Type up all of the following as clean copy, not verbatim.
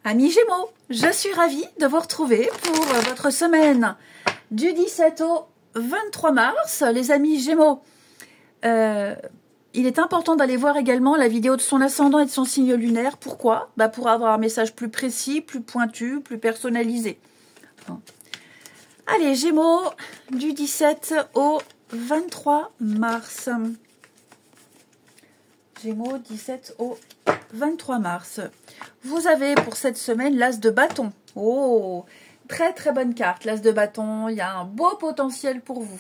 Amis Gémeaux, je suis ravie de vous retrouver pour votre semaine du 17 au 23 mars. Les amis Gémeaux, il est important d'aller voir également la vidéo de son ascendant et de son signe lunaire. Pourquoi? Pour avoir un message plus précis, plus pointu, plus personnalisé. Allez, Gémeaux, du 17 au 23 mars. Gémeaux, 17 au 23 mars. Vous avez pour cette semaine l'as de bâton. Oh, très très bonne carte, l'as de bâton. Il y a un beau potentiel pour vous.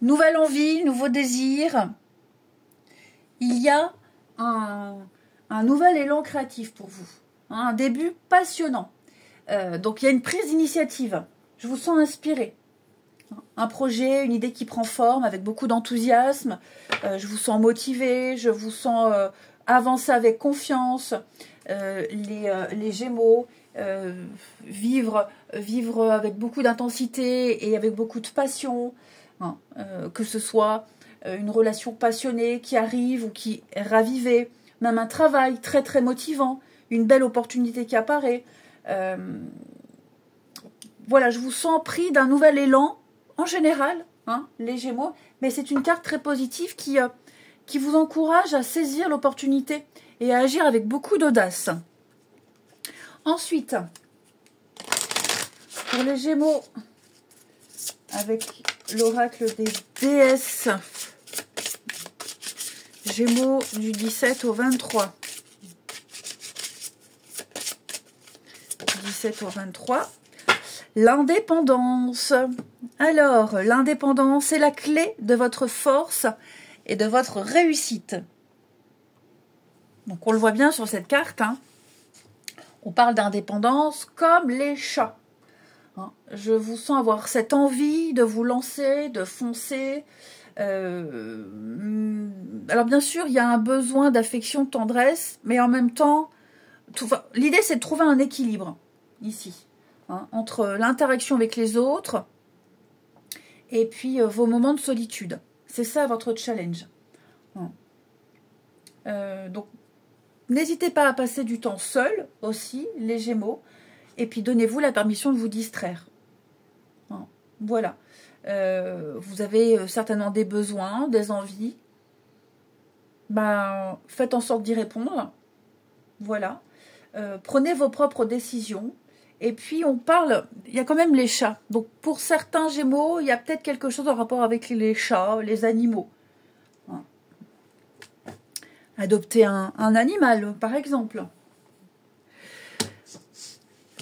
Nouvelle envie, nouveau désir. Il y a un nouvel élan créatif pour vous. Un début passionnant. Donc il y a une prise d'initiative. Je vous sens inspiré. Un projet, une idée qui prend forme avec beaucoup d'enthousiasme. Je vous sens motivé, je vous sens avancer avec confiance. Les Gémeaux, vivre avec beaucoup d'intensité et avec beaucoup de passion. Que ce soit une relation passionnée qui arrive ou qui est ravivée. Même un travail très très motivant. Une belle opportunité qui apparaît. Voilà, je vous sens pris d'un nouvel élan. En général, les Gémeaux, mais c'est une carte très positive qui vous encourage à saisir l'opportunité et à agir avec beaucoup d'audace. Ensuite, pour les Gémeaux, avec l'oracle des déesses, Gémeaux du 17 au 23. 17 au 23. L'indépendance. Alors, l'indépendance est la clé de votre force et de votre réussite. Donc, on le voit bien sur cette carte. On parle d'indépendance comme les chats. Je vous sens avoir cette envie de vous lancer, de foncer. Alors, bien sûr, il y a un besoin d'affection, de tendresse, mais en même temps, l'idée, c'est de trouver un équilibre ici. Entre l'interaction avec les autres et puis vos moments de solitude. C'est ça votre challenge. Donc, n'hésitez pas à passer du temps seul aussi, les Gémeaux, et puis donnez-vous la permission de vous distraire. Voilà. Vous avez certainement des besoins, des envies. Faites en sorte d'y répondre. Voilà. Prenez vos propres décisions. Et puis, on parle, il y a quand même les chats. Donc, pour certains Gémeaux, il y a peut-être quelque chose en rapport avec les chats, les animaux. Adopter un animal, par exemple.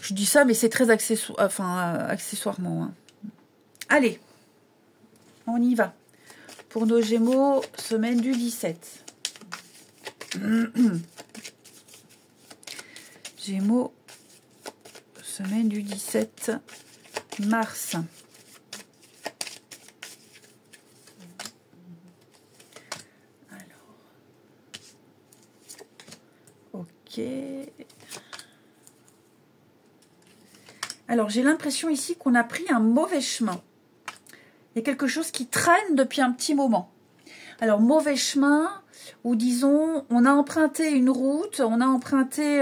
Je dis ça, mais c'est très accessoirement. Allez, on y va. Pour nos Gémeaux, semaine du 17. Gémeaux. Semaine du 17 mars. Alors, ok. Alors, j'ai l'impression ici qu'on a pris un mauvais chemin. Il y a quelque chose qui traîne depuis un petit moment. Alors, mauvais chemin, ou disons, on a emprunté une route, on a emprunté...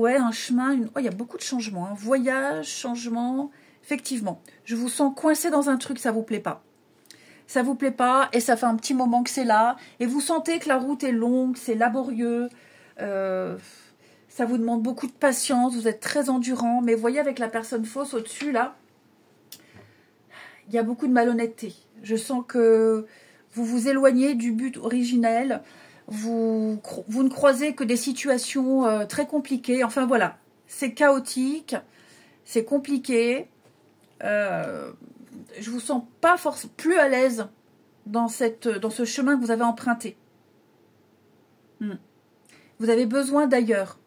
un chemin, il y a beaucoup de changements. Voyage, changement, effectivement. Je vous sens coincé dans un truc, ça vous plaît pas. Ça vous plaît pas et ça fait un petit moment que c'est là. Et vous sentez que la route est longue, c'est laborieux. Ça vous demande beaucoup de patience, vous êtes très endurant. Mais voyez avec la personne fausse au-dessus, là, il y a beaucoup de malhonnêteté. Je sens que vous vous éloignez du but originel. Vous ne croisez que des situations très compliquées. Enfin, voilà. C'est chaotique. C'est compliqué. Je vous sens pas plus à l'aise dans ce chemin que vous avez emprunté. Vous avez besoin d'ailleurs.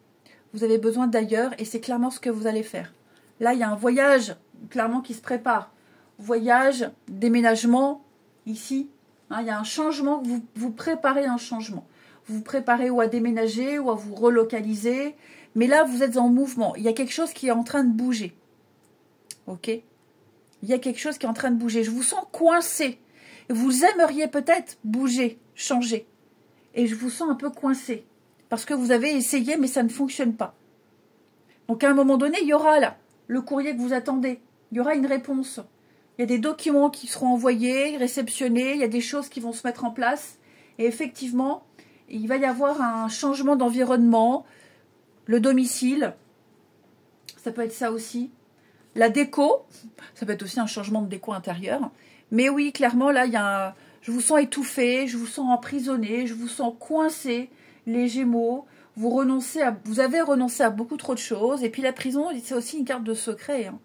Vous avez besoin d'ailleurs et c'est clairement ce que vous allez faire. Là, il y a un voyage clairement qui se prépare. Voyage, déménagement, ici. Il y a un changement. Vous préparez un changement. Vous vous préparez ou à déménager ou à vous relocaliser. Mais là, vous êtes en mouvement. Il y a quelque chose qui est en train de bouger. Ok? Il y a quelque chose qui est en train de bouger. Je vous sens coincé. Vous aimeriez peut-être bouger, changer. Et je vous sens un peu coincé. Parce que vous avez essayé, mais ça ne fonctionne pas. Donc à un moment donné, il y aura là le courrier que vous attendez. Il y aura une réponse. Il y a des documents qui seront envoyés, réceptionnés, il y a des choses qui vont se mettre en place. Et effectivement, il va y avoir un changement d'environnement, le domicile, ça peut être ça aussi. La déco, ça peut être aussi un changement de déco intérieure. Mais oui, clairement, là, il y a un... je vous sens étouffé, je vous sens emprisonné, je vous sens coincé, les Gémeaux. Vous avez renoncé à beaucoup trop de choses. Et puis la prison, c'est aussi une carte de secret. Hein.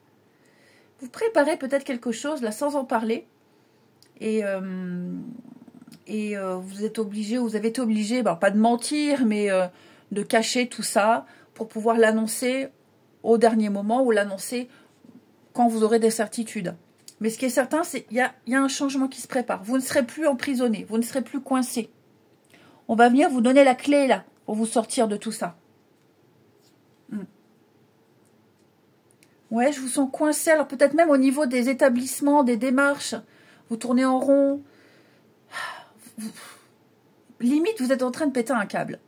Vous préparez peut-être quelque chose, là, sans en parler. Et vous êtes obligé, vous avez été obligé, ben, pas de mentir, mais de cacher tout ça pour pouvoir l'annoncer au dernier moment ou l'annoncer quand vous aurez des certitudes. Mais ce qui est certain, c'est qu'il y a un changement qui se prépare. Vous ne serez plus emprisonné, vous ne serez plus coincé. On va venir vous donner la clé, là, pour vous sortir de tout ça. Ouais, je vous sens coincé. Alors peut-être même au niveau des établissements, des démarches. Vous tournez en rond. Limite, vous êtes en train de péter un câble.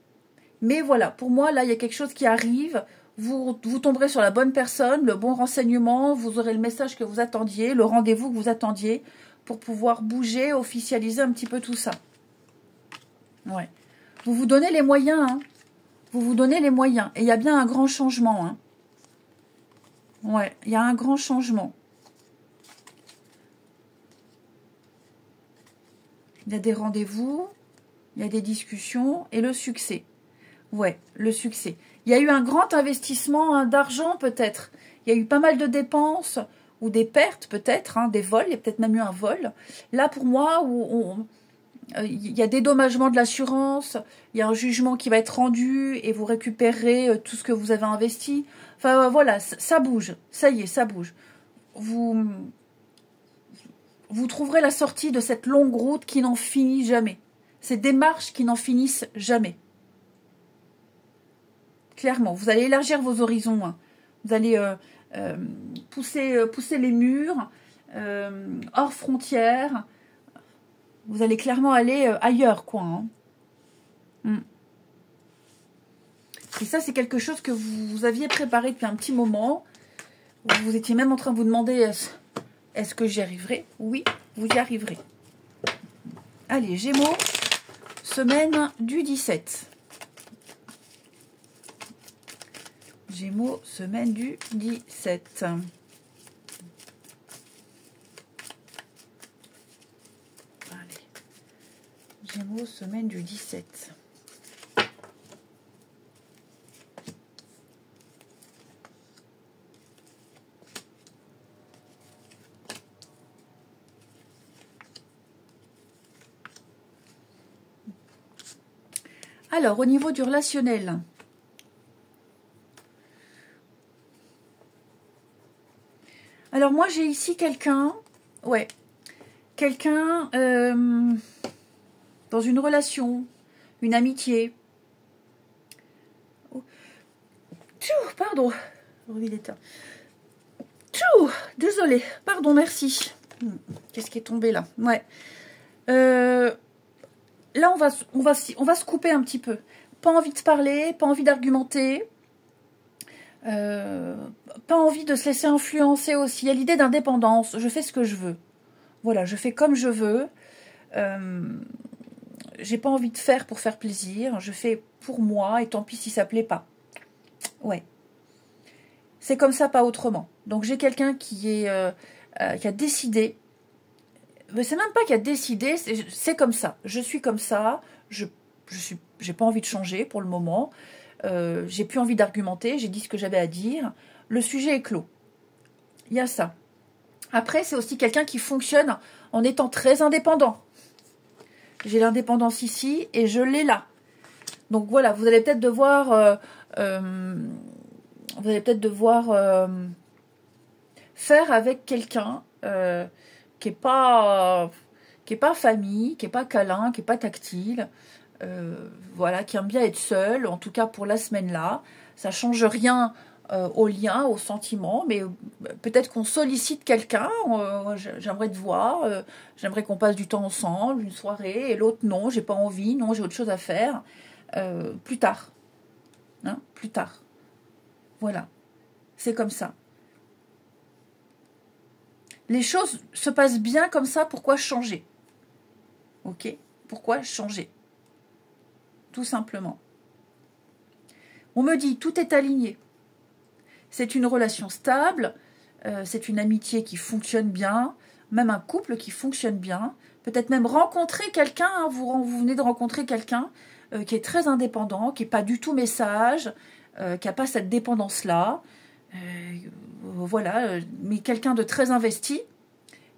Mais voilà, pour moi, là, il y a quelque chose qui arrive. Vous tomberez sur la bonne personne, le bon renseignement. Vous aurez le message que vous attendiez, le rendez-vous que vous attendiez pour pouvoir bouger, officialiser un petit peu tout ça. Ouais. Vous vous donnez les moyens, hein. Vous vous donnez les moyens. Et il y a bien un grand changement, hein. Ouais, il y a un grand changement. Il y a des rendez-vous, il y a des discussions et le succès. Ouais, le succès. Il y a eu un grand investissement hein, d'argent peut-être. Il y a eu pas mal de dépenses ou des pertes peut-être, hein, des vols. Il y a peut-être même eu un vol. Là pour moi, il y a dédommagement de l'assurance, il y a un jugement qui va être rendu et vous récupérez tout ce que vous avez investi. Enfin voilà, ça bouge. Ça y est, ça bouge. Vous trouverez la sortie de cette longue route qui n'en finit jamais. Ces démarches qui n'en finissent jamais. Clairement, vous allez élargir vos horizons. Hein. Vous allez pousser les murs, hors frontières. Vous allez clairement aller ailleurs, quoi. Hein. Et ça, c'est quelque chose que vous aviez préparé depuis un petit moment. Vous étiez même en train de vous demander, est-ce que j'y arriverai? Oui, vous y arriverez. Allez, Gémeaux, semaine du 17. Gémeaux, semaine du 17. Allez. Gémeaux, semaine du 17. Alors, au niveau du relationnel, alors moi j'ai ici quelqu'un, ouais, quelqu'un dans une relation, une amitié. Oh. Pardon, désolée, pardon, merci. Qu'est-ce qui est tombé là? Ouais. Là, on va se couper un petit peu. Pas envie de parler, pas envie d'argumenter. Pas envie de se laisser influencer aussi. Il y a l'idée d'indépendance. Je fais ce que je veux. Voilà, je fais comme je veux. J'ai pas envie de faire pour faire plaisir. Je fais pour moi et tant pis si ça plaît pas. Ouais. C'est comme ça, pas autrement. Donc j'ai quelqu'un qui a décidé. Mais c'est même pas qui a décidé, c'est comme ça. Je suis comme ça. J'ai pas envie de changer pour le moment. J'ai plus envie d'argumenter. J'ai dit ce que j'avais à dire. Le sujet est clos. Il y a ça. Après, c'est aussi quelqu'un qui fonctionne en étant très indépendant. J'ai l'indépendance ici et je l'ai là. Donc voilà, vous allez peut-être devoir, faire avec quelqu'un qui est pas famille, qui est pas câlin, qui est pas tactile, voilà, qui aime bien être seul, en tout cas pour la semaine là. Ça change rien au lien, au sentiment, mais peut-être qu'on sollicite quelqu'un, j'aimerais te voir, j'aimerais qu'on passe du temps ensemble, une soirée, et l'autre non, j'ai pas envie, non, j'ai autre chose à faire, plus tard, hein, plus tard, voilà. c'est comme ça. Les choses se passent bien comme ça, pourquoi changer? Ok? Pourquoi changer? Tout simplement. On me dit, tout est aligné. C'est une relation stable, c'est une amitié qui fonctionne bien, même un couple qui fonctionne bien. Peut-être même rencontrer quelqu'un, hein, vous venez de rencontrer quelqu'un qui est très indépendant, qui n'est pas du tout message, qui n'a pas cette dépendance-là. Voilà, mais quelqu'un de très investi,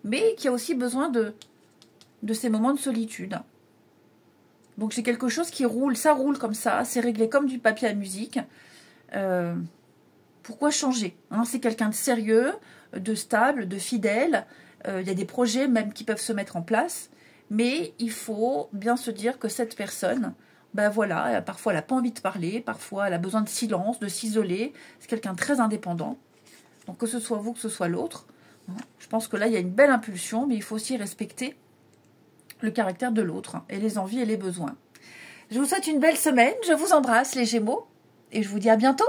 mais qui a aussi besoin de ces moments de solitude. Donc c'est quelque chose qui roule, ça roule comme ça, c'est réglé comme du papier à musique. Pourquoi changer, hein? C'est quelqu'un de sérieux, de stable, de fidèle. Il y a des projets même qui peuvent se mettre en place, mais il faut bien se dire que cette personne, ben voilà, parfois elle n'a pas envie de parler, parfois elle a besoin de silence, de s'isoler. C'est quelqu'un de très indépendant. Donc que ce soit vous, que ce soit l'autre, hein, je pense que là il y a une belle impulsion, mais il faut aussi respecter le caractère de l'autre, hein, et les envies et les besoins. Je vous souhaite une belle semaine, je vous embrasse les Gémeaux, et je vous dis à bientôt.